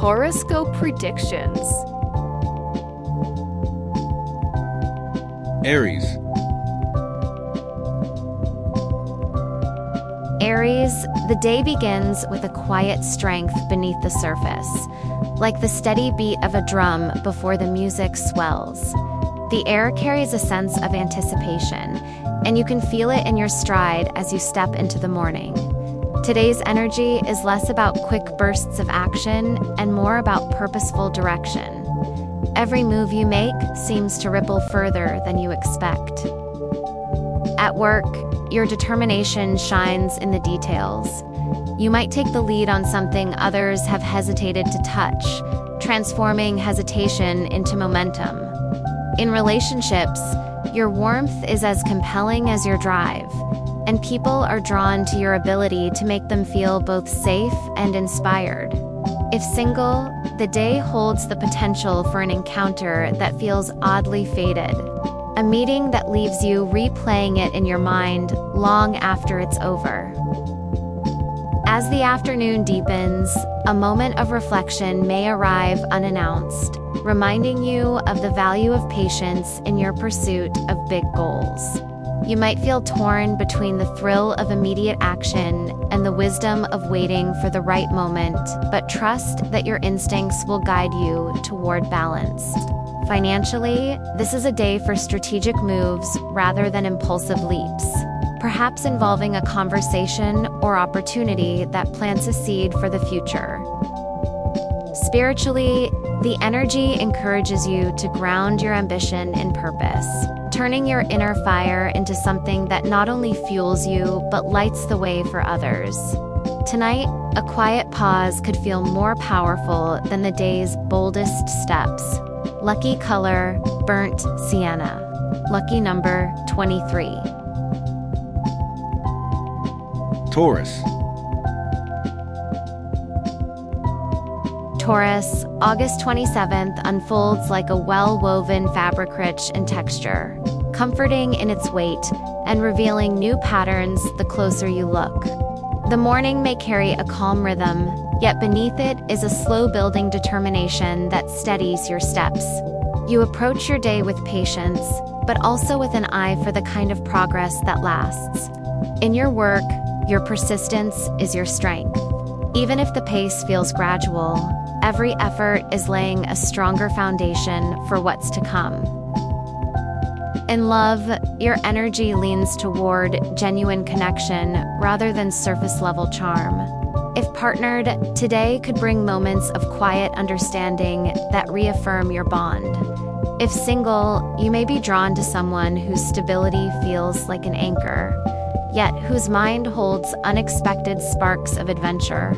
Horoscope predictions. Aries. Aries, the day begins with a quiet strength beneath the surface, like the steady beat of a drum before the music swells. The air carries a sense of anticipation, and you can feel it in your stride as you step into the morning. Today's energy is less about quick bursts of action and more about purposeful direction. Every move you make seems to ripple further than you expect. At work, your determination shines in the details. You might take the lead on something others have hesitated to touch, transforming hesitation into momentum. In relationships, your warmth is as compelling as your drive, and people are drawn to your ability to make them feel both safe and inspired. If single, the day holds the potential for an encounter that feels oddly fated, a meeting that leaves you replaying it in your mind long after it's over. As the afternoon deepens, a moment of reflection may arrive unannounced, reminding you of the value of patience in your pursuit of big goals. You might feel torn between the thrill of immediate action and the wisdom of waiting for the right moment, but trust that your instincts will guide you toward balance. Financially, this is a day for strategic moves rather than impulsive leaps, perhaps involving a conversation or opportunity that plants a seed for the future. Spiritually, the energy encourages you to ground your ambition in purpose, turning your inner fire into something that not only fuels you, but lights the way for others. Tonight, a quiet pause could feel more powerful than the day's boldest steps. Lucky color, burnt sienna. Lucky number, 23. Taurus. Taurus, August 27th unfolds like a well-woven fabric rich in texture, comforting in its weight and revealing new patterns the closer you look. The morning may carry a calm rhythm, yet beneath it is a slow-building determination that steadies your steps. You approach your day with patience, but also with an eye for the kind of progress that lasts. In your work, your persistence is your strength. Even if the pace feels gradual, every effort is laying a stronger foundation for what's to come. In love, your energy leans toward genuine connection rather than surface-level charm. If partnered, today could bring moments of quiet understanding that reaffirm your bond. If single, you may be drawn to someone whose stability feels like an anchor, yet whose mind holds unexpected sparks of adventure.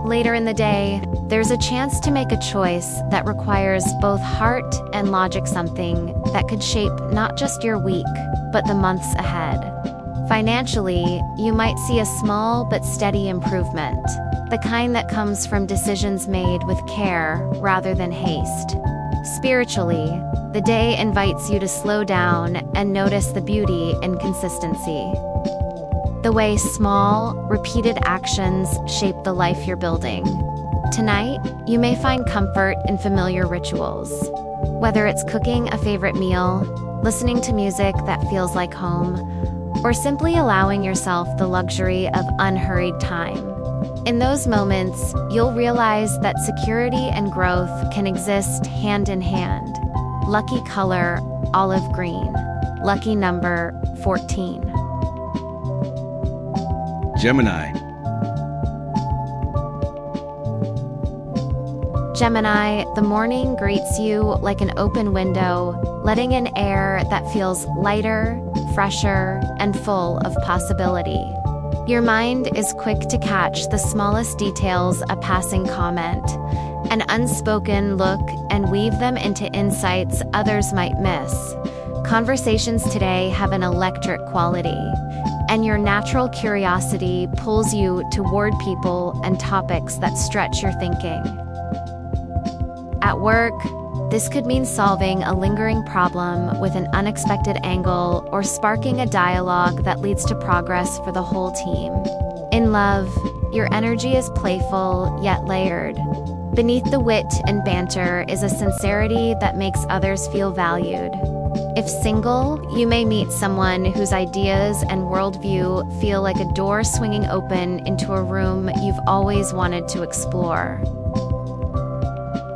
Later in the day, there's a chance to make a choice that requires both heart and logic, something that could shape not just your week, but the months ahead. Financially, you might see a small but steady improvement, the kind that comes from decisions made with care rather than haste. Spiritually, the day invites you to slow down and notice the beauty in consistency. The way small, repeated actions shape the life you're building. Tonight, you may find comfort in familiar rituals. Whether it's cooking a favorite meal, listening to music that feels like home, or simply allowing yourself the luxury of unhurried time. In those moments, you'll realize that security and growth can exist hand in hand. Lucky color, olive green. Lucky number, 14. Gemini. Gemini, the morning greets you like an open window, letting in air that feels lighter, fresher, and full of possibility. Your mind is quick to catch the smallest details, a passing comment, an unspoken look, and weave them into insights others might miss. Conversations today have an electric quality, and your natural curiosity pulls you toward people and topics that stretch your thinking. At work, this could mean solving a lingering problem with an unexpected angle or sparking a dialogue that leads to progress for the whole team. In In love, your energy is playful yet layered. Beneath the wit and banter is a sincerity that makes others feel valued. If single, you may meet someone whose ideas and worldview feel like a door swinging open into a room you've always wanted to explore.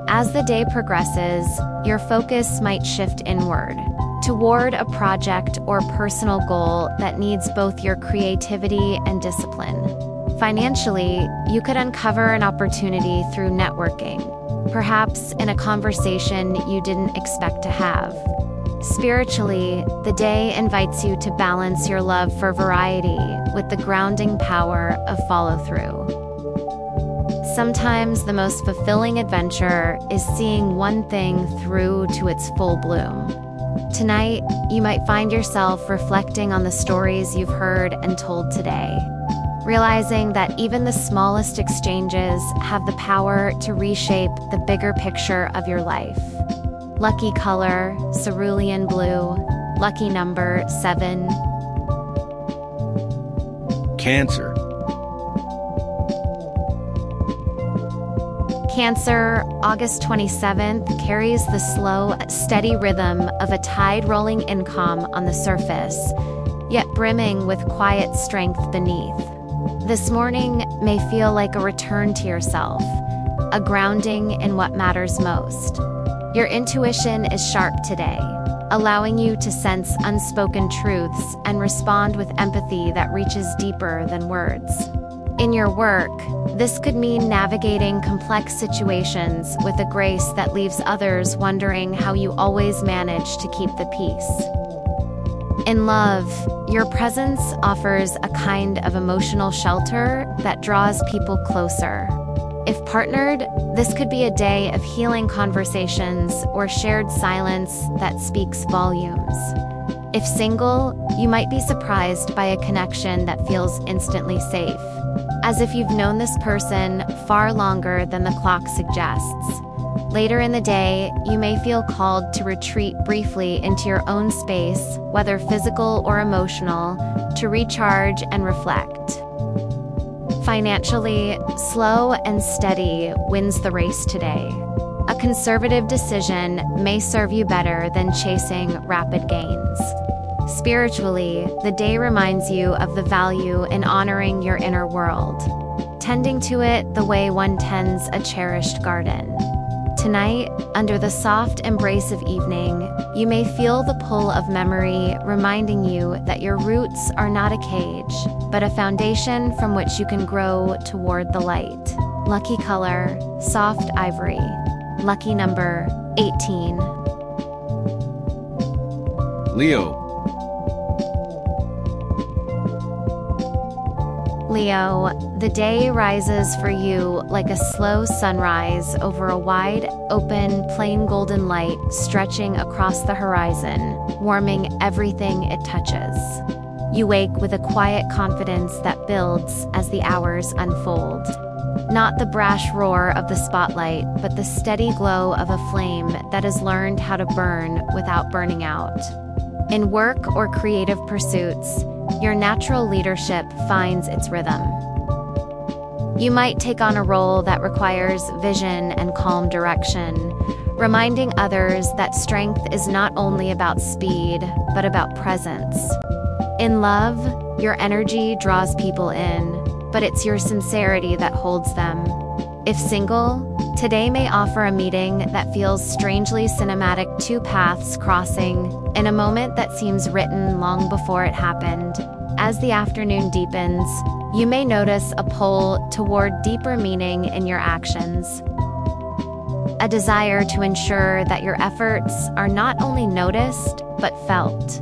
As the day progresses, your focus might shift inward, toward a project or personal goal that needs both your creativity and discipline. Financially, you could uncover an opportunity through networking, perhaps in a conversation you didn't expect to have. Spiritually, the day invites you to balance your love for variety with the grounding power of follow-through. Sometimes the most fulfilling adventure is seeing one thing through to its full bloom. Tonight, you might find yourself reflecting on the stories you've heard and told today, realizing that even the smallest exchanges have the power to reshape the bigger picture of your life. Lucky color, cerulean blue. Lucky number, 7. Cancer. Cancer, August 27th, carries the slow, steady rhythm of a tide rolling income on the surface, yet brimming with quiet strength beneath. This morning may feel like a return to yourself, a grounding in what matters most. Your intuition is sharp today, allowing you to sense unspoken truths and respond with empathy that reaches deeper than words. In your work, this could mean navigating complex situations with a grace that leaves others wondering how you always manage to keep the peace. In love, your presence offers a kind of emotional shelter that draws people closer. If partnered, this could be a day of healing conversations or shared silence that speaks volumes. If single, you might be surprised by a connection that feels instantly safe, as if you've known this person far longer than the clock suggests. Later in the day, you may feel called to retreat briefly into your own space, whether physical or emotional, to recharge and reflect. Financially, slow and steady wins the race today. A conservative decision may serve you better than chasing rapid gains. Spiritually, the day reminds you of the value in honoring your inner world, tending to it the way one tends a cherished garden. Tonight, under the soft embrace of evening, you may feel the pull of memory reminding you that your roots are not a cage, but a foundation from which you can grow toward the light. Lucky color, soft ivory. Lucky number, 18. Leo. Leo, the day rises for you like a slow sunrise over a wide, open, plain golden light stretching across the horizon, warming everything it touches. You wake with a quiet confidence that builds as the hours unfold. Not the brash roar of the spotlight, but the steady glow of a flame that has learned how to burn without burning out. In work or creative pursuits, your natural leadership finds its rhythm. You might take on a role that requires vision and calm direction, reminding others that strength is not only about speed, but about presence. In love, your energy draws people in, but it's your sincerity that holds them. If single, today may offer a meeting that feels strangely cinematic, two paths crossing, in a moment that seems written long before it happened. As the afternoon deepens, you may notice a pull toward deeper meaning in your actions. A desire to ensure that your efforts are not only noticed, but felt.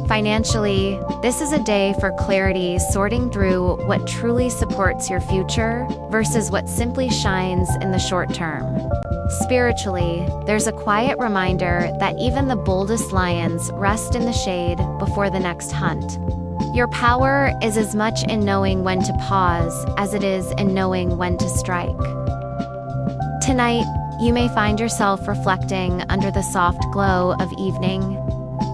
Financially, this is a day for clarity, sorting through what truly supports your future versus what simply shines in the short term. Spiritually, there's a quiet reminder that even the boldest lions rest in the shade before the next hunt. Your power is as much in knowing when to pause as it is in knowing when to strike. Tonight, you may find yourself reflecting under the soft glow of evening,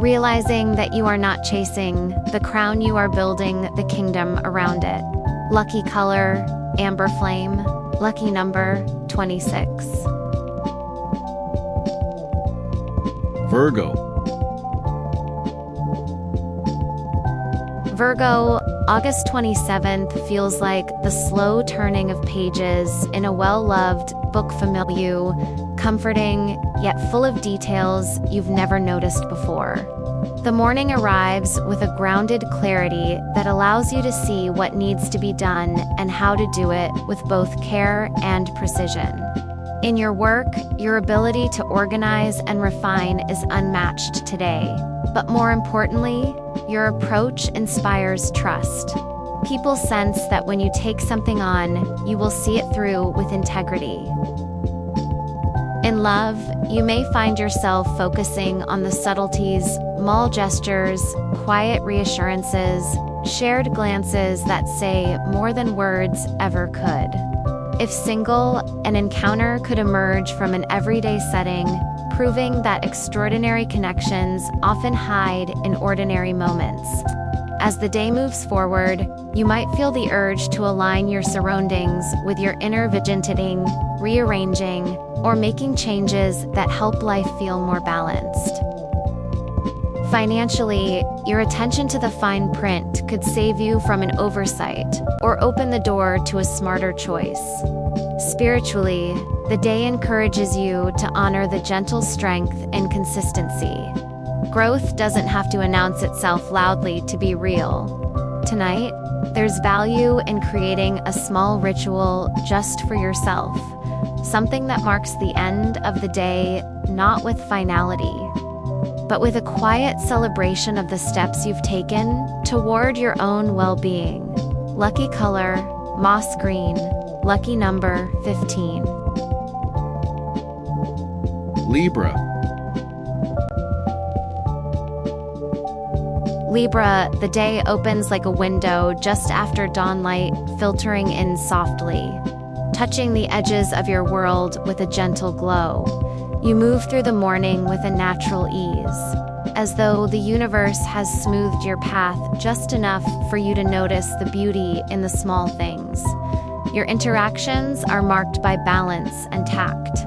realizing that you are not chasing the crown, you are building the kingdom around it. Lucky color, amber flame. Lucky number, 26. Virgo, Virgo, August 27th feels like the slow turning of pages in a well-loved book, familiar, comforting, yet full of details you've never noticed before. The morning arrives with a grounded clarity that allows you to see what needs to be done and how to do it with both care and precision. In your work, your ability to organize and refine is unmatched today. But more importantly, your approach inspires trust. People sense that when you take something on, you will see it through with integrity. In love, you may find yourself focusing on the subtleties, small gestures, quiet reassurances, shared glances that say more than words ever could. If single, an encounter could emerge from an everyday setting, proving that extraordinary connections often hide in ordinary moments. As the day moves forward, you might feel the urge to align your surroundings with your inner vigilanting, rearranging, or making changes that help life feel more balanced. Financially, your attention to the fine print could save you from an oversight or open the door to a smarter choice. Spiritually, the day encourages you to honor the gentle strength and consistency. Growth doesn't have to announce itself loudly to be real. Tonight, there's value in creating a small ritual just for yourself, something that marks the end of the day, not with finality, but with a quiet celebration of the steps you've taken toward your own well-being. Lucky color, moss green. Lucky number, 15. Libra, Libra, the day opens like a window just after dawn light, filtering in softly, touching the edges of your world with a gentle glow. You move through the morning with a natural ease, as though the universe has smoothed your path just enough for you to notice the beauty in the small things. Your interactions are marked by balance and tact.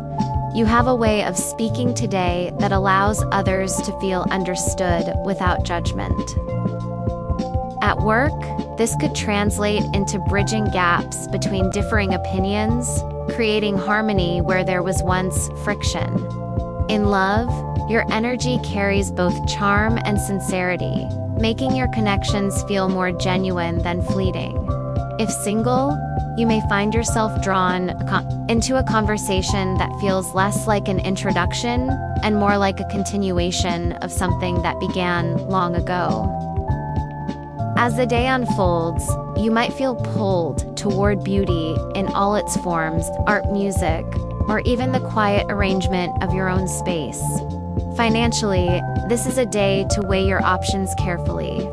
You have a way of speaking today that allows others to feel understood without judgment. At work, this could translate into bridging gaps between differing opinions, creating harmony where there was once friction. In love, your energy carries both charm and sincerity, making your connections feel more genuine than fleeting. If single, you may find yourself drawn into a conversation that feels less like an introduction and more like a continuation of something that began long ago. As the day unfolds, you might feel pulled toward beauty in all its forms, art, music, or even the quiet arrangement of your own space. Financially, this is a day to weigh your options carefully.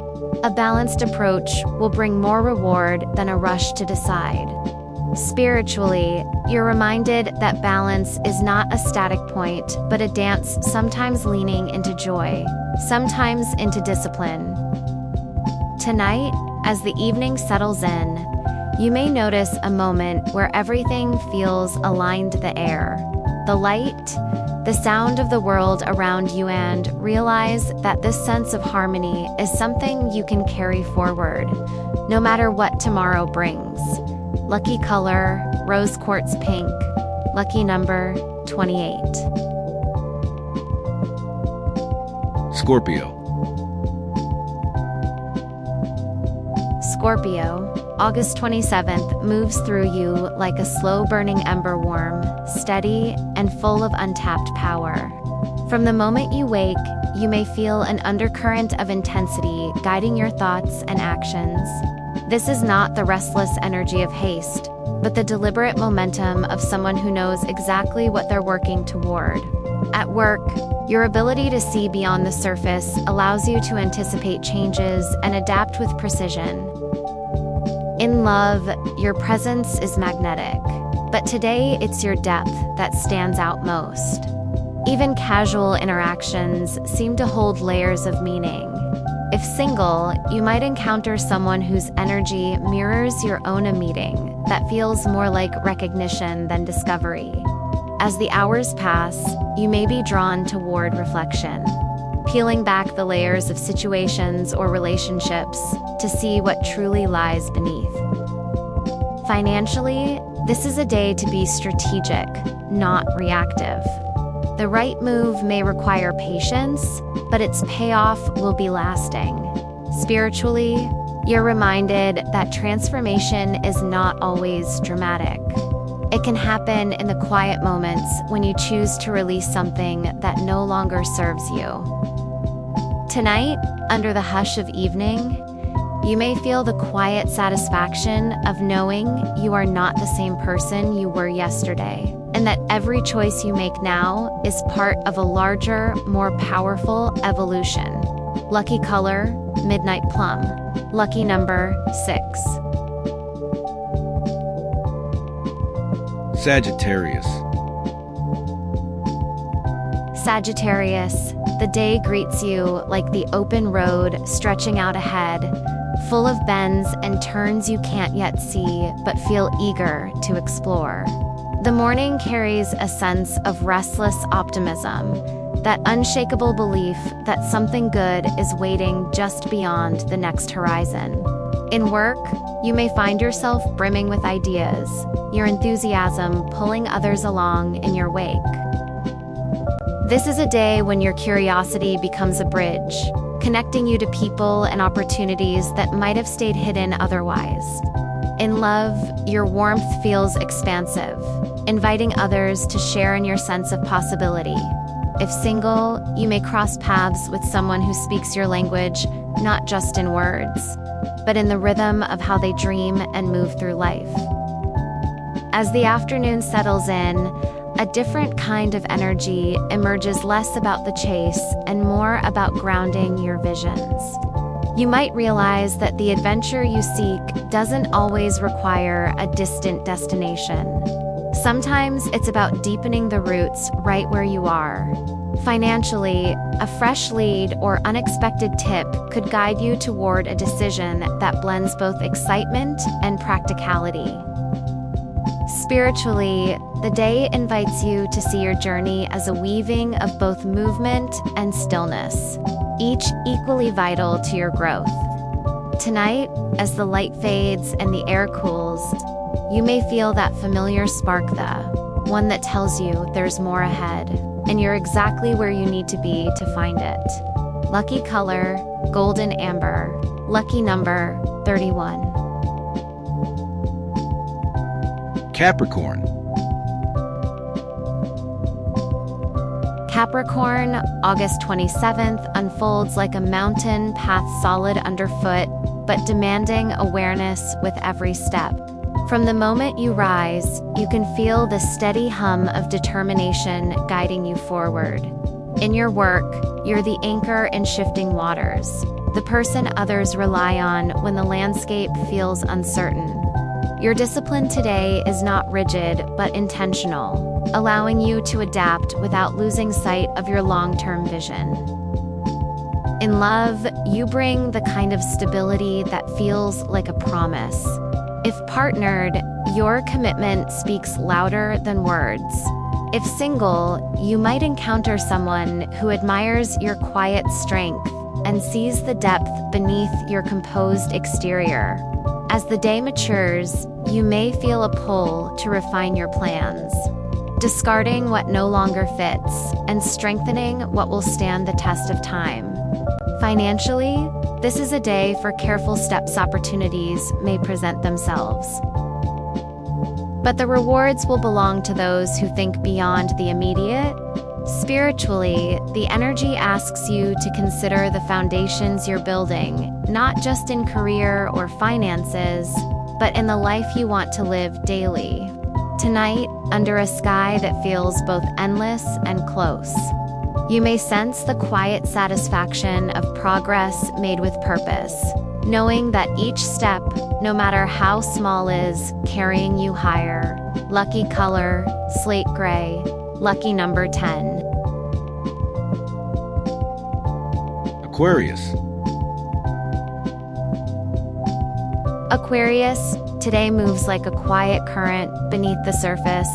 A balanced approach will bring more reward than a rush to decide. Spiritually, you're reminded that balance is not a static point, but a dance, sometimes leaning into joy, sometimes into discipline. Tonight, as the evening settles in, you may notice a moment where everything feels aligned: the air, the light, the sound of the world around you, and realize that this sense of harmony is something you can carry forward, no matter what tomorrow brings. Lucky color, rose quartz pink. Lucky number, 28. Scorpio, Scorpio, August 27th moves through you like a slow-burning ember, warm, steady, and full of untapped power. From the moment you wake, you may feel an undercurrent of intensity guiding your thoughts and actions. This is not the restless energy of haste, but the deliberate momentum of someone who knows exactly what they're working toward. At work, your ability to see beyond the surface allows you to anticipate changes and adapt with precision. In love, your presence is magnetic, but today it's your depth that stands out most. Even casual interactions seem to hold layers of meaning. If If single, you might encounter someone whose energy mirrors your own, a meeting that feels more like recognition than discovery. As the hours pass, you may be drawn toward reflection, peeling back the layers of situations or relationships to see what truly lies beneath. Financially, this is a day to be strategic, not reactive. The right move may require patience, but its payoff will be lasting. Spiritually, you're reminded that transformation is not always dramatic. It can happen in the quiet moments when you choose to release something that no longer serves you. Tonight, under the hush of evening, you may feel the quiet satisfaction of knowing you are not the same person you were yesterday, and that every choice you make now is part of a larger, more powerful evolution. Lucky color, midnight plum. Lucky number, 6. Sagittarius. Sagittarius, the day greets you like the open road stretching out ahead, full of bends and turns you can't yet see but feel eager to explore. The morning carries a sense of restless optimism, that unshakable belief that something good is waiting just beyond the next horizon. In work, you may find yourself brimming with ideas, your enthusiasm pulling others along in your wake. This is a day when your curiosity becomes a bridge, connecting you to people and opportunities that might have stayed hidden otherwise. In love, your warmth feels expansive, inviting others to share in your sense of possibility. If single, you may cross paths with someone who speaks your language, not just in words, but in the rhythm of how they dream and move through life. As the afternoon settles in, a different kind of energy emerges, less about the chase and more about grounding your visions. You might realize that the adventure you seek doesn't always require a distant destination. Sometimes it's about deepening the roots right where you are. Financially, a fresh lead or unexpected tip could guide you toward a decision that blends both excitement and practicality. Spiritually, the day invites you to see your journey as a weaving of both movement and stillness, each equally vital to your growth. Tonight, as the light fades and the air cools, you may feel that familiar spark, the one that tells you there's more ahead, and you're exactly where you need to be to find it. Lucky color, golden amber. Lucky number, 31. Capricorn. Capricorn, August 27th, unfolds like a mountain path, solid underfoot, but demanding awareness with every step. From the moment you rise, you can feel the steady hum of determination guiding you forward. In your work, you're the anchor in shifting waters, the person others rely on when the landscape feels uncertain. Your discipline today is not rigid but intentional, allowing you to adapt without losing sight of your long-term vision. In love, you bring the kind of stability that feels like a promise. If partnered, your commitment speaks louder than words. If single, you might encounter someone who admires your quiet strength and sees the depth beneath your composed exterior. As the day matures, you may feel a pull to refine your plans, discarding what no longer fits and strengthening what will stand the test of time. Financially, this is a day for careful steps. Opportunities may present themselves, but the rewards will belong to those who think beyond the immediate. Spiritually, the energy asks you to consider the foundations you're building, not just in career or finances, but in the life you want to live daily. Tonight, under a sky that feels both endless and close, you may sense the quiet satisfaction of progress made with purpose, knowing that each step, no matter how small, is carrying you higher. Lucky color, slate gray. Lucky number, 10. Aquarius. Aquarius, today moves like a quiet current beneath the surface,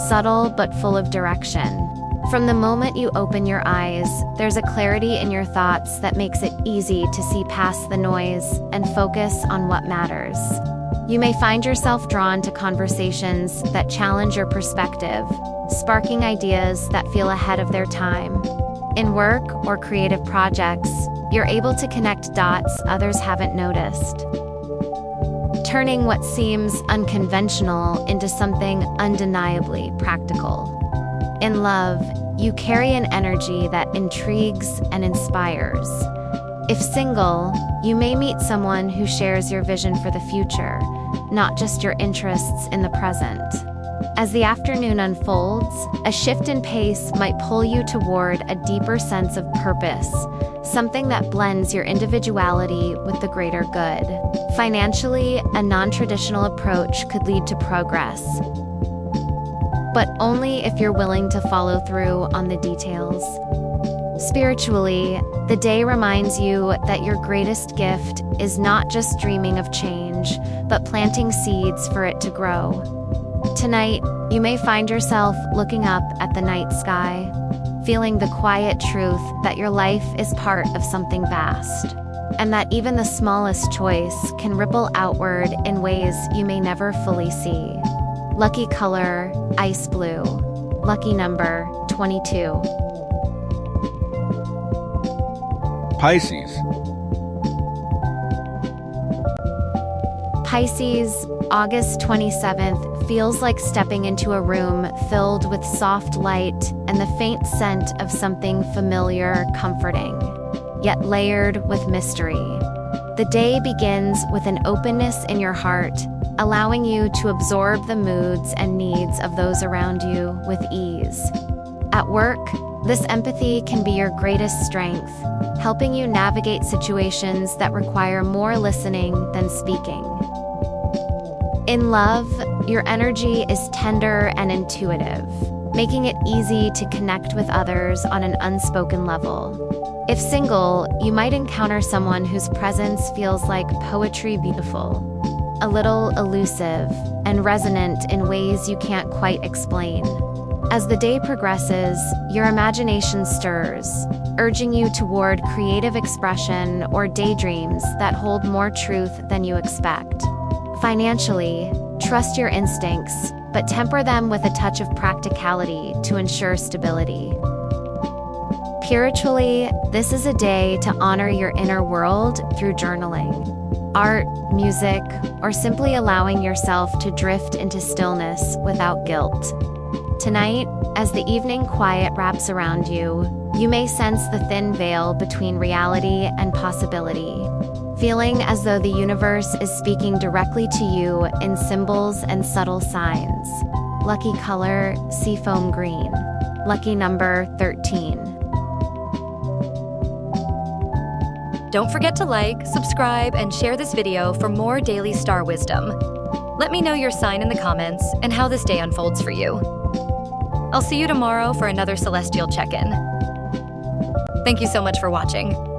subtle but full of direction. From the moment you open your eyes, there's a clarity in your thoughts that makes it easy to see past the noise and focus on what matters. You may find yourself drawn to conversations that challenge your perspective, sparking ideas that feel ahead of their time. In work or creative projects, you're able to connect dots others haven't noticed, turning what seems unconventional into something undeniably practical. In love, you carry an energy that intrigues and inspires. If single, you may meet someone who shares your vision for the future, not just your interests in the present. As the afternoon unfolds, a shift in pace might pull you toward a deeper sense of purpose, something that blends your individuality with the greater good. Financially, a non-traditional approach could lead to progress, but only if you're willing to follow through on the details. Spiritually, the day reminds you that your greatest gift is not just dreaming of change, but planting seeds for it to grow. Tonight, you may find yourself looking up at the night sky, feeling the quiet truth that your life is part of something vast, and that even the smallest choice can ripple outward in ways you may never fully see. Lucky color, ice blue. Lucky number, 22. Pisces. Pisces, August 27th, feels like stepping into a room filled with soft light and the faint scent of something familiar, comforting, yet layered with mystery. The day begins with an openness in your heart, allowing you to absorb the moods and needs of those around you with ease. At work, this empathy can be your greatest strength, helping you navigate situations that require more listening than speaking. In love, your energy is tender and intuitive, making it easy to connect with others on an unspoken level. If single, you might encounter someone whose presence feels like poetry beautiful, a little elusive, and resonant in ways you can't quite explain. As the day progresses, your imagination stirs, urging you toward creative expression or daydreams that hold more truth than you expect. Financially, trust your instincts, but temper them with a touch of practicality to ensure stability. Spiritually, this is a day to honor your inner world through journaling, art, music, or simply allowing yourself to drift into stillness without guilt. Tonight, as the evening quiet wraps around you, you may sense the thin veil between reality and possibility, feeling as though the universe is speaking directly to you in symbols and subtle signs. Lucky color, seafoam green. Lucky number, 13. Don't forget to like, subscribe, and share this video for more daily star wisdom. Let me know your sign in the comments and how this day unfolds for you. I'll see you tomorrow for another celestial check-in. Thank you so much for watching.